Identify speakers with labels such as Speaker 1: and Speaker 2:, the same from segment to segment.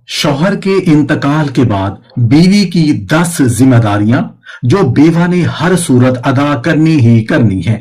Speaker 1: शौहर के इंतकाल के बाद बीवी की 10 जिम्मेदारियां जो बेवा ने हर सूरत अदा करनी ही करनी है।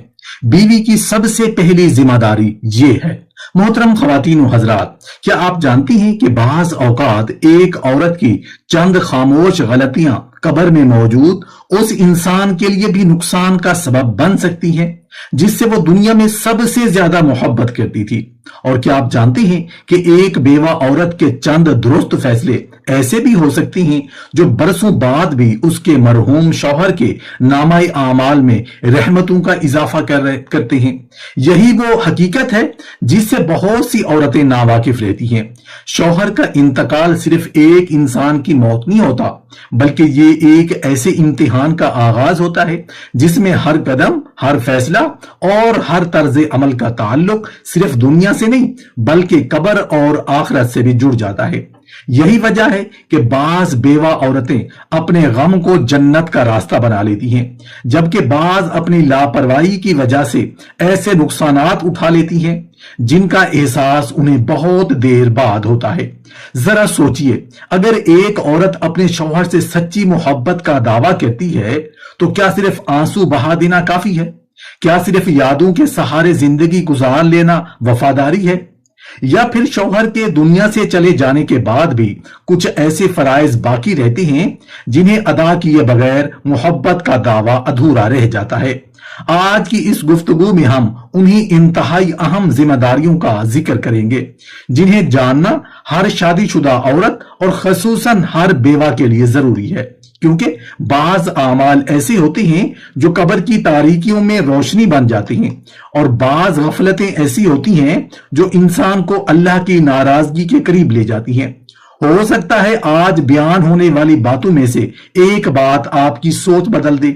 Speaker 1: बीवी की सबसे पहली जिम्मेदारी ये है। मोहतरम ख्वातीन व हजरात, क्या आप जानती हैं कि बाज औकात एक औरत की चंद खामोश गलतियां कब्र में मौजूद उस इंसान के लिए भी नुकसान का सबब बन सकती हैं जिससे वो दुनिया में सबसे ज्यादा मोहब्बत करती थी। और क्या आप जानते हैं कि एक बेवा औरत के चंद दुरुस्त फैसले ऐसे भी हो सकते हैं जो बरसों बाद भी उसके मरहूम शौहर के नामाए आमाल में रहमतों का इजाफा करते हैं। यही वो हकीकत है जिससे बहुत सी औरतें नावाकिफ रहती हैं। शौहर का इंतकाल सिर्फ एक इंसान की मौत नहीं होता, बल्कि ये एक ऐसे इम्तिहान का आगाज होता है जिसमें हर कदम, हर फैसला और हर तर्ज अमल का ताल्लुक सिर्फ दुनिया से नहीं बल्कि कब्र और आखिरत से भी जुड़ जाता है। यही वजह है कि बाज बेवा औरतें अपने गम को जन्नत का रास्ता बना लेती हैं, जबकि बाज अपनी लापरवाही की वजह से ऐसे नुकसानात उठा लेती हैं जिनका एहसास उन्हें बहुत देर बाद होता है। जरा सोचिए, अगर एक औरत अपने शौहर से सच्ची मोहब्बत का दावा करती है तो क्या सिर्फ आंसू बहा देना काफी है? क्या सिर्फ यादों के सहारे जिंदगी गुजार लेना वफादारी है? या फिर शौहर के दुनिया से चले जाने के बाद भी कुछ ऐसे फराइज बाकी रहते हैं जिन्हें अदा किए बगैर मोहब्बत का दावा अधूरा रह जाता है। आज की इस गुफ्तगू में हम उन्हीं इंतहाई अहम जिम्मेदारियों का जिक्र करेंगे जिन्हें जानना हर शादीशुदा औरत और खसूसन हर बेवा के लिए जरूरी है, क्योंकि बाज आमाल ऐसे होते हैं जो कब्र की तारीकियों में रोशनी बन जाते हैं और बाज गफलतें ऐसी होती हैं जो इंसान को अल्लाह की नाराजगी के करीब ले जाती हैं। हो सकता है आज बयान होने वाली बातों में से एक बात आपकी सोच बदल दे,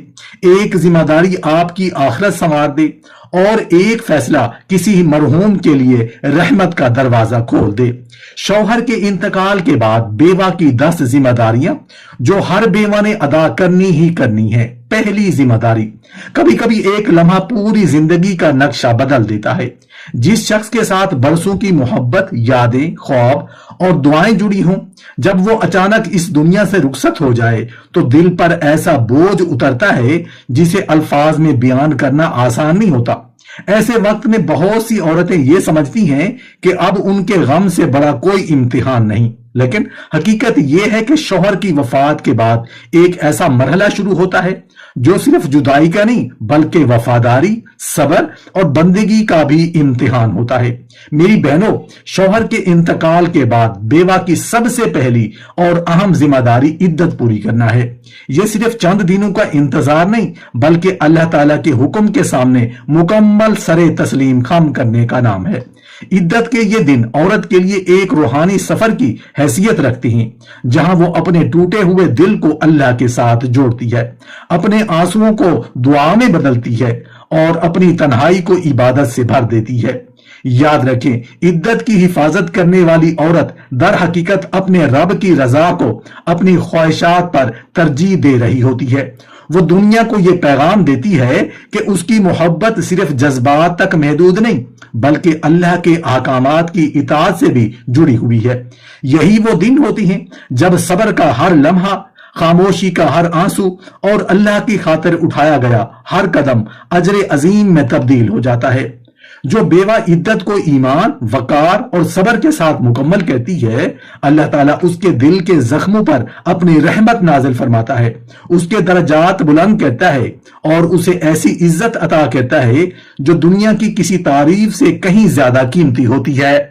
Speaker 1: एक जिम्मेदारी आपकी आखिरत संवार दे और एक फैसला किसी मरहूम के लिए रहमत का दरवाजा खोल दे। शौहर के इंतकाल के बाद बेवा की 10 जिम्मेदारियां जो हर बेवा ने अदा करनी ही करनी है। पहली जिम्मेदारी, कभी कभी एक लम्हा पूरी जिंदगी का नक्शा बदल देता है। जिस शख्स के साथ बरसों की मोहब्बत, यादें, ख्वाब और दुआएं जुड़ी हों, जब वो अचानक इस दुनिया से रुखसत हो जाए तो दिल पर ऐसा बोझ उतरता है जिसे अल्फाज में बयान करना आसान नहीं होता। ऐसे वक्त में बहुत सी औरतें ये समझती हैं कि अब उनके गम से बड़ा कोई इम्तिहान नहीं, लेकिन हकीकत यह है कि शौहर की वफात के बाद एक ऐसा मरहला शुरू होता है जो सिर्फ जुदाई का नहीं बल्कि वफादारी, सब्र और बंदगी का भी इम्तिहान होता है। मेरी बहनों, शौहर के इंतकाल के बाद बेवा की सबसे पहली और अहम जिम्मेदारी इद्दत पूरी करना है। यह सिर्फ चंद दिनों का इंतजार नहीं बल्कि अल्लाह ताला के हुक्म के सामने मुकम्मल सरे तस्लीम खम करने का नाम है। इद्दत के ये दिन औरत के लिए एक रूहानी सफर की हैसियत रखती हैं, जहां वो अपने टूटे हुए दिल को अल्लाह के साथ जोड़ती है, अपने आंसुओं को दुआ में बदलती है और अपनी तन्हाई को इबादत से भर देती है। याद रखें, इद्दत की हिफाजत करने वाली औरत दर हकीकत अपने रब की रजा को अपनी ख्वाहिशात पर तरजीह दे रही होती है। वो दुनिया को यह पैगाम देती है कि उसकी मोहब्बत सिर्फ जज्बात तक महदूद नहीं बल्कि अल्लाह के अहकामात की इताअत से भी जुड़ी हुई है। यही वो दिन होती हैं जब सब्र का हर लम्हा, खामोशी का हर आंसू और अल्लाह की खातिर उठाया गया हर कदम अजर अजीम में तब्दील हो जाता है। जो बेवा इद्दत को ईमान, वकार और सब्र के साथ मुकम्मल करती है, अल्लाह ताला उसके दिल के जख्मों पर अपनी रहमत नाजिल फरमाता है, उसके दर्जात बुलंद करता है और उसे ऐसी इज्जत अता करता है जो दुनिया की किसी तारीफ से कहीं ज्यादा कीमती होती है।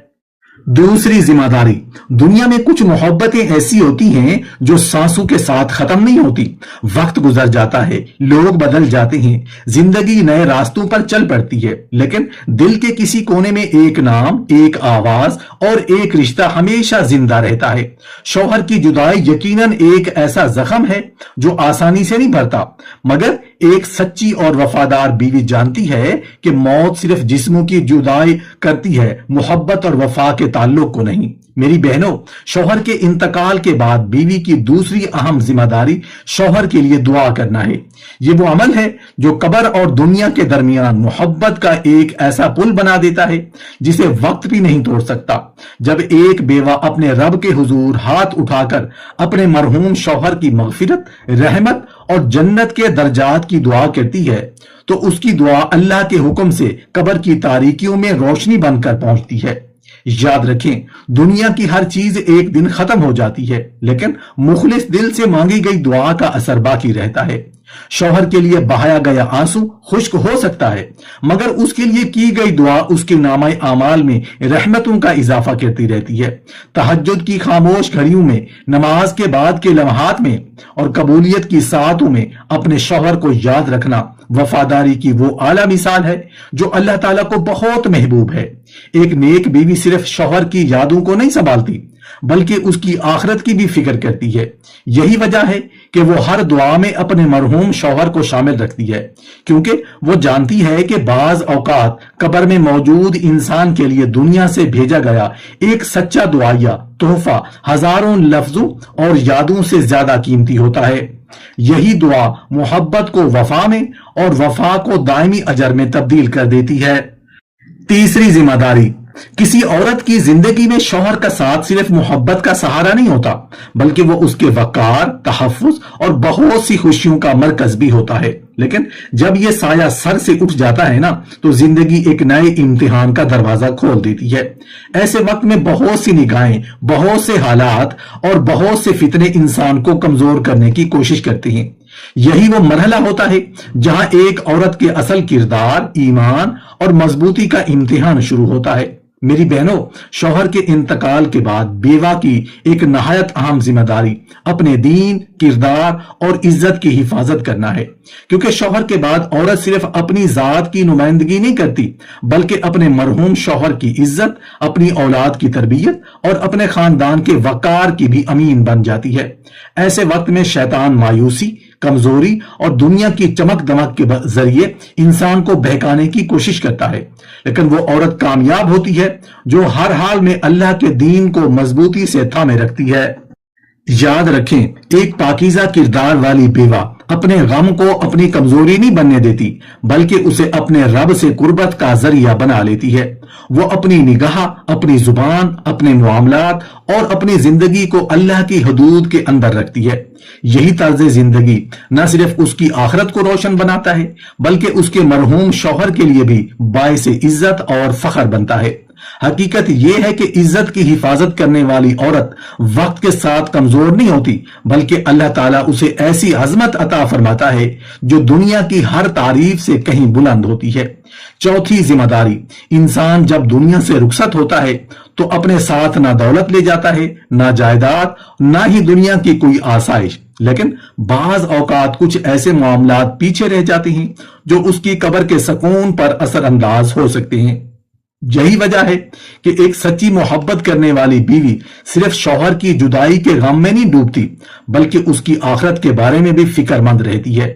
Speaker 1: दूसरी जिम्मेदारी, दुनिया में कुछ मोहब्बतें ऐसी होती हैं जो सांसों के साथ खत्म नहीं होती। वक्त गुजर जाता है, लोग बदल जाते हैं, जिंदगी नए रास्तों पर चल पड़ती है, लेकिन दिल के किसी कोने में एक नाम, एक आवाज और एक रिश्ता हमेशा जिंदा रहता है। शौहर की जुदाई यकीनन एक ऐसा जख्म है जो आसानी से नहीं भरता, मगर एक सच्ची और वफादार बीवी जानती है कि मौत सिर्फ जिस्मों की जुदाई करती है, मोहब्बत और वफा के ताल्लुक को नहीं। मेरी बहनों, शौहर के इंतकाल के बाद बीवी की दूसरी अहम जिम्मेदारी शौहर के लिए दुआ करना है। ये वो अमल है जो कब्र और दुनिया के दरमियान मोहब्बत का एक ऐसा पुल बना देता है जिसे वक्त भी नहीं तोड़ सकता। जब एक बेवा अपने रब के हुजूर हाथ उठाकर अपने मरहूम शौहर की मगफिरत, रहमत और जन्नत के दर्जात की दुआ करती है तो उसकी दुआ अल्लाह के हुक्म से कब्र की तारीकियों में रोशनी बनकर पहुंचती है। याद रखें, दुनिया की हर चीज एक दिन खत्म हो जाती है, लेकिन मुखलिस दिल से मांगी गई दुआ का असर बाकी रहता है। शौहर के लिए बहाया गया आंसू खुश्क हो सकता है, मगर उसके लिए की गई दुआ उसके नामाए आमाल में रहमतों का इजाफा करती रहती है। तहज्जुद की खामोश घड़ियों में, नमाज के बाद के लम्हात में और कबूलियत की सातों में अपने शौहर को याद रखना वफादारी की वो आला मिसाल है जो अल्लाह ताला को बहुत महबूब है। एक नेक बीवी सिर्फ शौहर की यादों को नहीं संभालती बल्कि उसकी आखिरत की भी फिक्र करती है। यही वजह है कि वो हर दुआ में अपने मरहूम शौहर को शामिल रखती है, क्योंकि वो जानती है कि बाज औकात कब्र में मौजूद इंसान के लिए दुनिया से भेजा गया एक सच्चा दुआया तोहफा हजारों लफ्जों और यादों से ज्यादा कीमती होता है। यही दुआ मोहब्बत को वफा में और वफा को दायमी अजर में तब्दील कर देती है। तीसरी जिम्मेदारी, किसी औरत की जिंदगी में शौहर का साथ सिर्फ मोहब्बत का सहारा नहीं होता बल्कि वो उसके वकार, तहफ्फुज और बहुत सी खुशियों का मरकज भी होता है। लेकिन जब ये साया सर से उठ जाता है ना, तो जिंदगी एक नए इम्तिहान का दरवाजा खोल देती है। ऐसे वक्त में बहुत सी निगाहें, बहुत से हालात और बहुत से फितने इंसान को कमजोर करने की कोशिश करते हैं। यही वो मरहला होता है जहां एक औरत के असल किरदार, ईमान और मजबूती का इम्तिहान शुरू होता है। मेरी बहनों, शौहर के इंतकाल के बाद बेवा की एक नहायत अहम जिम्मेदारी अपने दीन, किरदार और इज्जत की हिफाजत करना है, क्योंकि शौहर के बाद औरत सिर्फ अपनी जात की नुमाइंदगी नहीं करती बल्कि अपने मरहूम शौहर की इज्जत, अपनी औलाद की तरबियत और अपने खानदान के वकार की भी अमीन बन जाती है। ऐसे वक्त में शैतान मायूसी, कमजोरी और दुनिया की चमक दमक के जरिए इंसान को बहकाने की कोशिश करता है, लेकिन वो औरत कामयाब होती है जो हर हाल में अल्लाह के दीन को मजबूती से थामे रखती है। याद रखें, एक पाकीज़ा किरदार वाली बेवा अपने गम को अपनी कमजोरी नहीं बनने देती बल्कि उसे अपने रब से कुर्बत का जरिया बना लेती है। वो अपनी निगाह, अपनी जुबान, अपने मामलात और अपनी जिंदगी को अल्लाह की हदूद के अंदर रखती है। यही तर्ज जिंदगी न सिर्फ उसकी आखिरत को रोशन बनाता है बल्कि उसके मरहूम शौहर के लिए भी बाइस इज्जत और फख्र बनता है। हकीकत यह है कि इज्जत की हिफाजत करने वाली औरत वक्त के साथ कमजोर नहीं होती बल्कि अल्लाह ताला उसे ऐसी अजमत अता फरमाता है जो दुनिया की हर तारीफ से कहीं बुलंद होती है। चौथी जिम्मेदारी, इंसान जब दुनिया से रुखसत होता है तो अपने साथ ना दौलत ले जाता है, ना जायदाद, ना ही दुनिया की कोई आसाइश, लेकिन बाज औकात कुछ ऐसे मामलात पीछे रह जाते हैं जो उसकी कब्र के सुकून पर असरअंदाज हो सकते हैं। यही वजह है कि एक सच्ची मोहब्बत करने वाली बीवी सिर्फ शौहर की जुदाई के गम में नहीं डूबती बल्कि उसकी आखिरत के बारे में भी फिक्रमंद रहती है।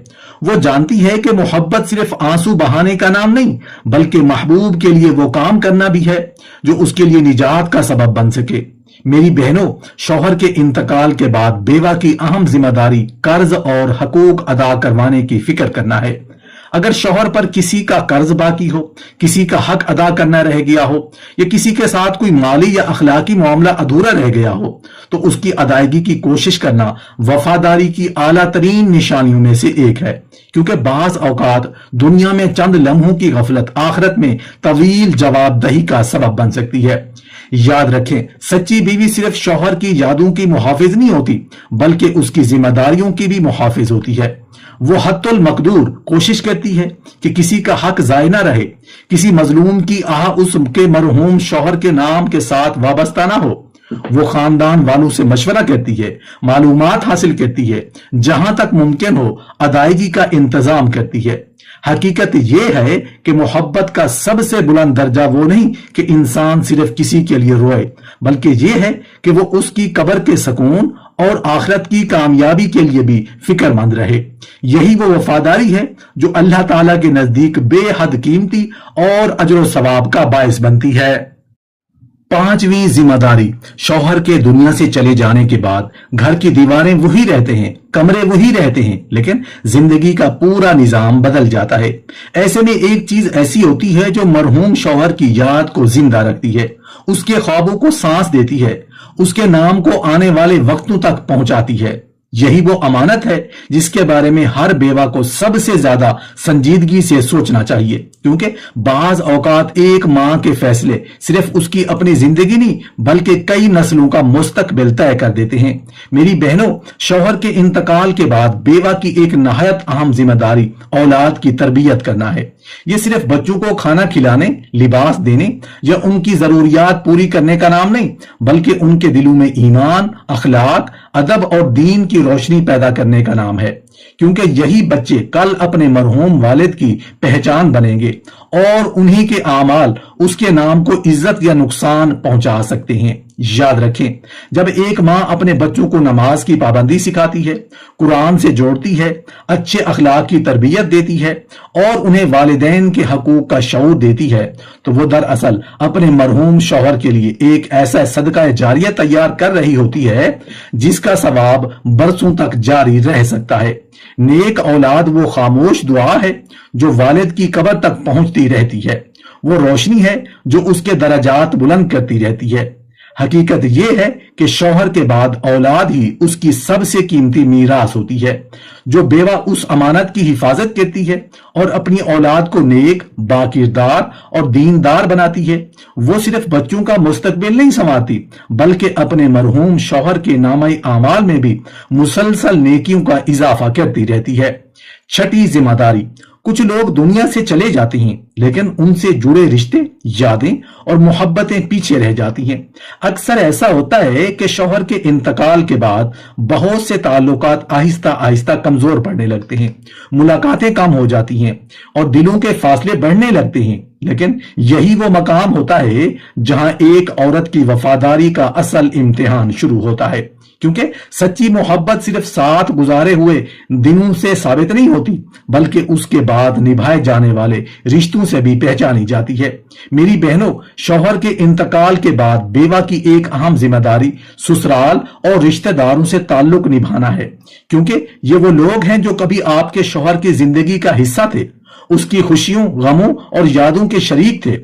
Speaker 1: वो जानती है कि मोहब्बत सिर्फ आंसू बहाने का नाम नहीं बल्कि महबूब के लिए वो काम करना भी है जो उसके लिए निजात का सबब बन सके। मेरी बहनों, शौहर के इंतकाल के बाद बेवा की अहम जिम्मेदारी कर्ज और हकूक अदा करवाने की फिक्र करना है। अगर शौहर पर किसी का कर्ज बाकी हो, किसी का हक अदा करना रह गया हो या किसी के साथ कोई माली या अखलाकी मामला अधूरा रह गया हो तो उसकी अदायगी की कोशिश करना वफादारी की आला तरीन निशानियों में से एक है, क्योंकि बाज औकात दुनिया में चंद लम्हों की गफलत आखिरत में तवील जवाबदही का सबब बन सकती है। याद रखें, सच्ची बीवी सिर्फ शौहर की यादों की मुहाफिज नहीं होती बल्कि उसकी जिम्मेदारियों की भी मुहाफिज होती है। वो हत्तुल मकदूर कोशिश करती है कि किसी का हक जाय ना रहे, किसी मजलूम की आह उसके मरहूम शौहर के नाम के साथ वाबस्ता ना हो। वो खानदान वालों से मशवरा करती है, मालूमात हासिल करती है, जहां तक मुमकिन हो अदायगी का इंतजाम करती है। हकीकत यह है कि मोहब्बत का सबसे बुलंद दर्जा वो नहीं कि इंसान सिर्फ किसी के लिए रोए, बल्कि यह है कि वो उसकी कब्र के सुकून और आखिरत की कामयाबी के लिए भी फिक्रमंद रहे। यही वो वफादारी है जो अल्लाह ताला के नजदीक बेहद कीमती और अजर सवाब का बायस बनती है। पांचवी जिम्मेदारी, शौहर के दुनिया से चले जाने के बाद घर की दीवारें वही रहते हैं, कमरे वही रहते हैं, लेकिन जिंदगी का पूरा निजाम बदल जाता है। ऐसे में एक चीज ऐसी होती है जो मरहूम शौहर की याद को जिंदा रखती है, उसके ख्वाबों को सांस देती है, उसके नाम को आने वाले वक्तों तक पहुंचाती है। यही वो अमानत है जिसके बारे में हर बेवा को सबसे ज्यादा संजीदगी से सोचना चाहिए, क्योंकि बाज औकात एक मां के फैसले सिर्फ उसकी अपनी जिंदगी नहीं बल्कि कई नस्लों का मुस्तकबिल तय कर देते हैं। मेरी बहनों, शौहर के इंतकाल के बाद बेवा की एक नहायत अहम जिम्मेदारी औलाद की तरबियत करना है। ये सिर्फ बच्चों को खाना खिलाने, लिबास देने या उनकी जरूरियात पूरी करने का नाम नहीं, बल्कि उनके दिलों में ईमान, अखलाक, अदब और दीन की रोशनी पैदा करने का नाम है, क्योंकि यही बच्चे कल अपने मरहूम वालिद की पहचान बनेंगे और उन्हीं के आमाल उसके नाम को इज्जत या नुकसान पहुंचा सकते हैं। याद रखें, जब एक मां अपने बच्चों को नमाज की पाबंदी सिखाती है, कुरान से जोड़ती है, अच्छे अखलाक की तरबियत देती है और उन्हें वालिदैन के हकूक का शऊर देती है, तो वो दरअसल अपने मरहूम शौहर के लिए एक ऐसा सदका जारिया तैयार कर रही होती है जिसका सवाब बरसों तक जारी रह सकता है। नेक औलाद वो खामोश दुआ है जो वालिद की कब्र तक पहुंचती रहती है, वो रोशनी है जो उसके दर्जात बुलंद करती रहती है। हकीकत यह है कि शौहर के बाद औलाद ही उसकी सबसे कीमती मीरास होती है। जो बेवा उस अमानत की हिफाजत करती है और अपनी औलाद को नेक, बाकिरदार और दीनदार बनाती है, वो सिर्फ बच्चों का मुस्तकबिल नहीं संवारती बल्कि अपने मरहूम शौहर के नामे आमाल में भी मुसलसल नेकियों का इजाफा करती रहती है। छठी जिम्मेदारी, कुछ लोग दुनिया से चले जाते हैं लेकिन उनसे जुड़े रिश्ते, यादें और मोहब्बतें पीछे रह जाती हैं। अक्सर ऐसा होता है कि शौहर के इंतकाल के बाद बहुत से ताल्लुकात आहिस्ता आहिस्ता कमजोर पड़ने लगते हैं, मुलाकातें कम हो जाती हैं और दिलों के फासले बढ़ने लगते हैं। लेकिन यही वो मकाम होता है जहां एक औरत की वफादारी का असल इम्तिहान शुरू होता है, क्योंकि सच्ची मोहब्बत सिर्फ साथ गुजारे हुए दिनों से साबित नहीं होती बल्कि उसके बाद निभाए जाने वाले रिश्तों से भी पहचानी जाती है। मेरी बहनों, शौहर के इंतकाल के बाद बेवा की एक अहम जिम्मेदारी ससुराल और रिश्तेदारों से ताल्लुक निभाना है, क्योंकि ये वो लोग हैं जो कभी आपके शौहर की जिंदगी का हिस्सा थे, उसकी खुशियों, गमों और यादों के शरीक थे।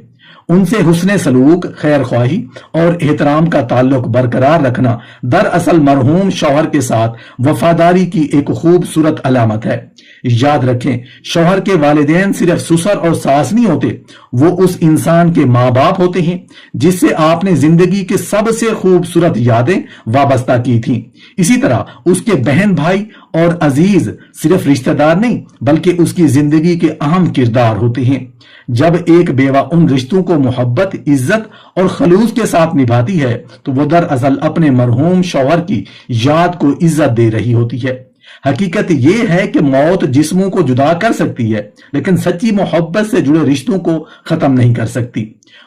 Speaker 1: उनसे हुस्ने सलूक, खैर ख्वाही और एहतराम का ताल्लुक बरकरार रखना दरअसल मरहूम शौहर के साथ वफादारी की एक खूबसूरत अलामत है। याद रखें, शौहर के वालिदैन सिर्फ ससुर और सास नहीं होते, वो उस इंसान के माँ बाप होते हैं जिससे आपने जिंदगी के सबसे खूबसूरत यादें वाबस्ता की थी। इसी तरह उसके बहन भाई और अजीज सिर्फ रिश्तेदार नहीं बल्कि उसकी जिंदगी के अहम किरदार होते हैं। जब एक बेवा उन रिश्तों को मोहब्बत, इज्जत और खलूस के साथ निभाती है तो वो दरअसल अपने मरहूम शौहर की याद को इज्जत दे रही होती है। हकीकत यह है कि मौत जिस्मों को जुदा कर सकती है लेकिन सच्ची मोहब्बत से जुड़े रिश्तों को खत्म नहीं कर सकती।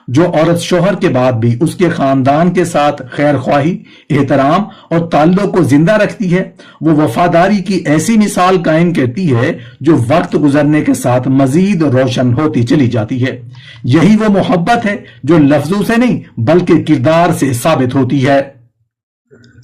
Speaker 1: जो औरत शौहर के बाद भी उसके खानदान के साथ खैर ख्वाही, एहतराम और ताल्लुक को जिंदा रखती है, वो वफादारी की ऐसी मिसाल कायम करती है जो वक्त गुजरने के साथ मजीद रोशन होती चली जाती है। यही वो मोहब्बत है जो लफ्जों से नहीं बल्कि किरदार से साबित होती है।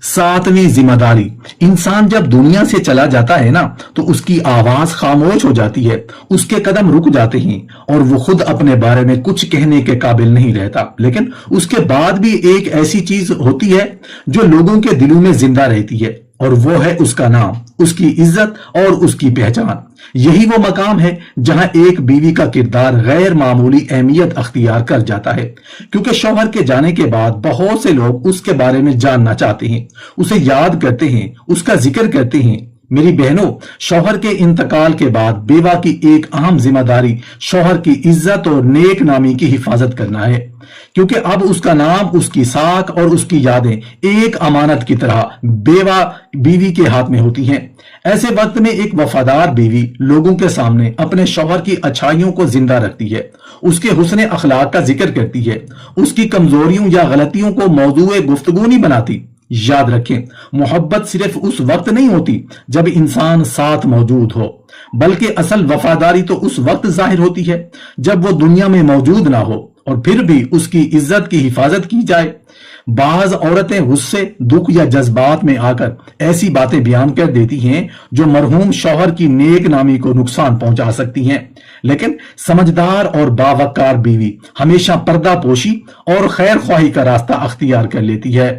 Speaker 1: सातवीं जिम्मेदारी, इंसान जब दुनिया से चला जाता है ना तो उसकी आवाज खामोश हो जाती है, उसके कदम रुक जाते हैं और वो खुद अपने बारे में कुछ कहने के काबिल नहीं रहता। लेकिन उसके बाद भी एक ऐसी चीज होती है जो लोगों के दिलों में जिंदा रहती है और वो है उसका नाम, उसकी इज्जत और उसकी पहचान। यही वो मकाम है जहां एक बीवी का किरदार गैर मामूली अहमियत अख्तियार कर जाता है, क्योंकि शौहर के जाने के बाद बहुत से लोग उसके बारे में जानना चाहते हैं, उसे याद करते हैं, उसका जिक्र करते हैं। मेरी बहनों, शौहर के इंतकाल के बाद बेवा की एक अहम जिम्मेदारी शौहर की इज्जत और नेक नामी की हिफाजत करना है, क्योंकि अब उसका नाम, उसकी साख और उसकी यादें एक अमानत की तरह बेवा बीवी के हाथ में होती हैं। ऐसे वक्त में एक वफादार बीवी लोगों के सामने अपने शौहर की अच्छाइयों को जिंदा रखती है, उसके हुस्ने अखलाक का जिक्र करती है, उसकी कमजोरियों या गलतियों को मौजूए गुफ्तगू नहीं बनाती। याद रखें, मोहब्बत सिर्फ उस वक्त नहीं होती जब इंसान साथ मौजूद हो, बल्कि असल वफादारी तो उस वक्त जाहिर होती है जब वो दुनिया में मौजूद ना हो और फिर भी उसकी इज्जत की हिफाजत की जाए। बाज औरतें गुस्से, दुख या जज्बात में आकर ऐसी बातें बयान कर देती हैं जो मरहूम शौहर की नेक नामी को नुकसान पहुंचा सकती हैं, लेकिन समझदार और बावकार बीवी हमेशा पर्दा पोशी और खैर ख्वाही का रास्ता अख्तियार कर लेती है।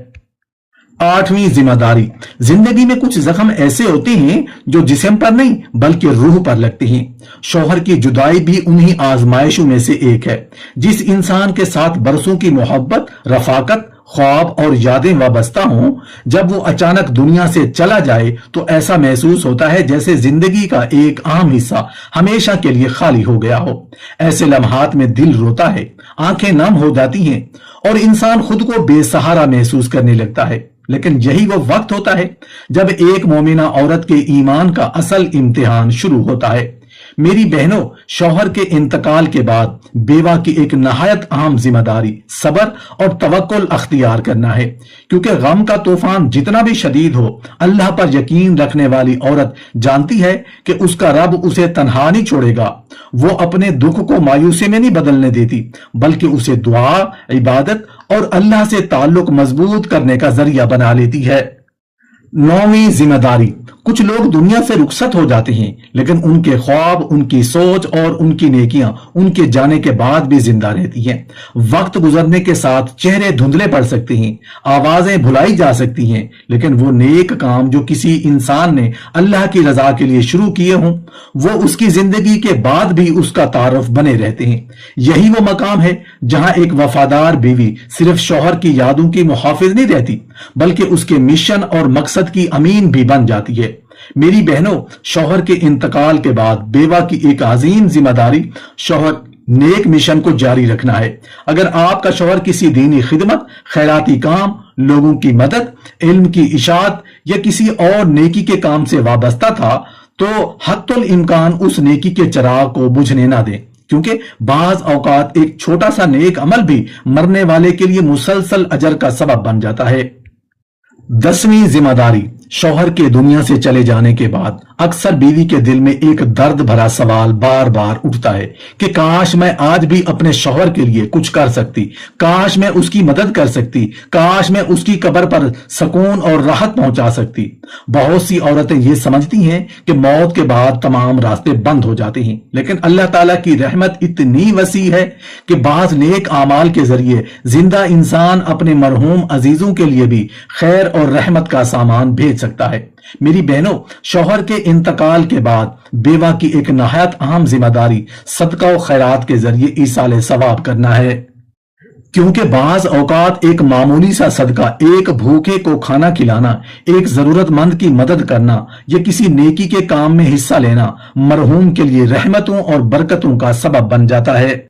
Speaker 1: 8वीं जिम्मेदारी, जिंदगी में कुछ जख्म ऐसे होते हैं जो जिस्म पर नहीं बल्कि रूह पर लगते हैं। शौहर की जुदाई भी उन्हीं आजमाइशों में से एक है। जिस इंसान के साथ बरसों की मोहब्बत, रफाकत, ख्वाब और यादें वाबस्ता हों, जब वो अचानक दुनिया से चला जाए तो ऐसा महसूस होता है जैसे जिंदगी का एक अहम हिस्सा हमेशा के लिए खाली हो गया हो। ऐसे लम्हात में दिल रोता है, आंखें नम हो जाती हैं और इंसान खुद को बेसहारा महसूस करने लगता है। लेकिन यही वो वक्त होता है जब एक मोमिना औरत के ईमान का असल इम्तिहान शुरू होता है। मेरी बहनों, शौहर के इंतकाल के बाद बेवा की एक नहायत अहम जिम्मेदारी सब्र और तवक्कुल अख्तियार करना है, क्योंकि गम का तूफान जितना भी शदीद हो, अल्लाह पर यकीन रखने वाली औरत जानती है कि उसका रब उसे तन्हा नहीं छोड़ेगा। वो अपने दुख को मायूसी में नहीं बदलने देती, बल्कि उसे दुआ, इबादत और अल्लाह से ताल्लुक मजबूत करने का जरिया बना लेती है। 9वीं जिम्मेदारी, कुछ लोग दुनिया से रुखसत हो जाते हैं, लेकिन उनके ख्वाब, उनकी सोच और उनकी नेकियां उनके जाने के बाद भी जिंदा रहती हैं। वक्त गुजरने के साथ चेहरे धुंधले पड़ सकते हैं, आवाजें भुलाई जा सकती हैं, लेकिन वो नेक काम जो किसी इंसान ने अल्लाह की रजा के लिए शुरू किए हों, वो उसकी जिंदगी के बाद भी उसका तारुफ बने रहते हैं। यही वो मकाम है जहां एक वफादार बीवी सिर्फ शौहर की यादों की मुहाफिज नहीं रहती, बल्कि उसके मिशन और मकसद की अमीन भी बन जाती है। मेरी बहनों, शौहर के इंतकाल के बाद बेवा की एक अजीम जिम्मेदारी शौहर नेक मिशन को जारी रखना है। अगर आपका शौहर किसी दीनी खिदमत, खैराती काम, लोगों की मदद, इल्म की इशाअत या किसी और नेकी के काम से वाबस्ता था, तो हत्तुल इम्कान उस नेकी के चिराग को बुझने ना दें, क्योंकि बाज औकात एक छोटा सा नेक अमल भी मरने वाले के लिए मुसलसल अजर का सबब बन जाता है। 10वीं जिम्मेदारी, शौहर के दुनिया से चले जाने के बाद अक्सर बीवी के दिल में एक दर्द भरा सवाल बार बार उठता है कि काश मैं आज भी अपने शौहर के लिए कुछ कर सकती, काश मैं उसकी मदद कर सकती, काश मैं उसकी कब्र पर सुकून और राहत पहुंचा सकती। बहुत सी औरतें ये समझती हैं कि मौत के बाद तमाम रास्ते बंद हो जाते हैं, लेकिन अल्लाह ताला की रहमत इतनी वसी है कि बाज नेक आमाल के जरिए जिंदा इंसान अपने मरहूम अजीजों के लिए भी खैर और रहमत का सामान भेज सकता है। मेरी बहनों, शौहर के इंतकाल के बाद बेवा की एक नहायत अहम जिम्मेदारी सदका और खैरात के जरिए ईसाले सवाब करना है, क्योंकि बाज औकात एक मामूली सा सदका, एक भूखे को खाना खिलाना, एक जरूरतमंद की मदद करना या किसी नेकी के काम में हिस्सा लेना मरहूम के लिए रहमतों और बरकतों का सबब बन जाता है।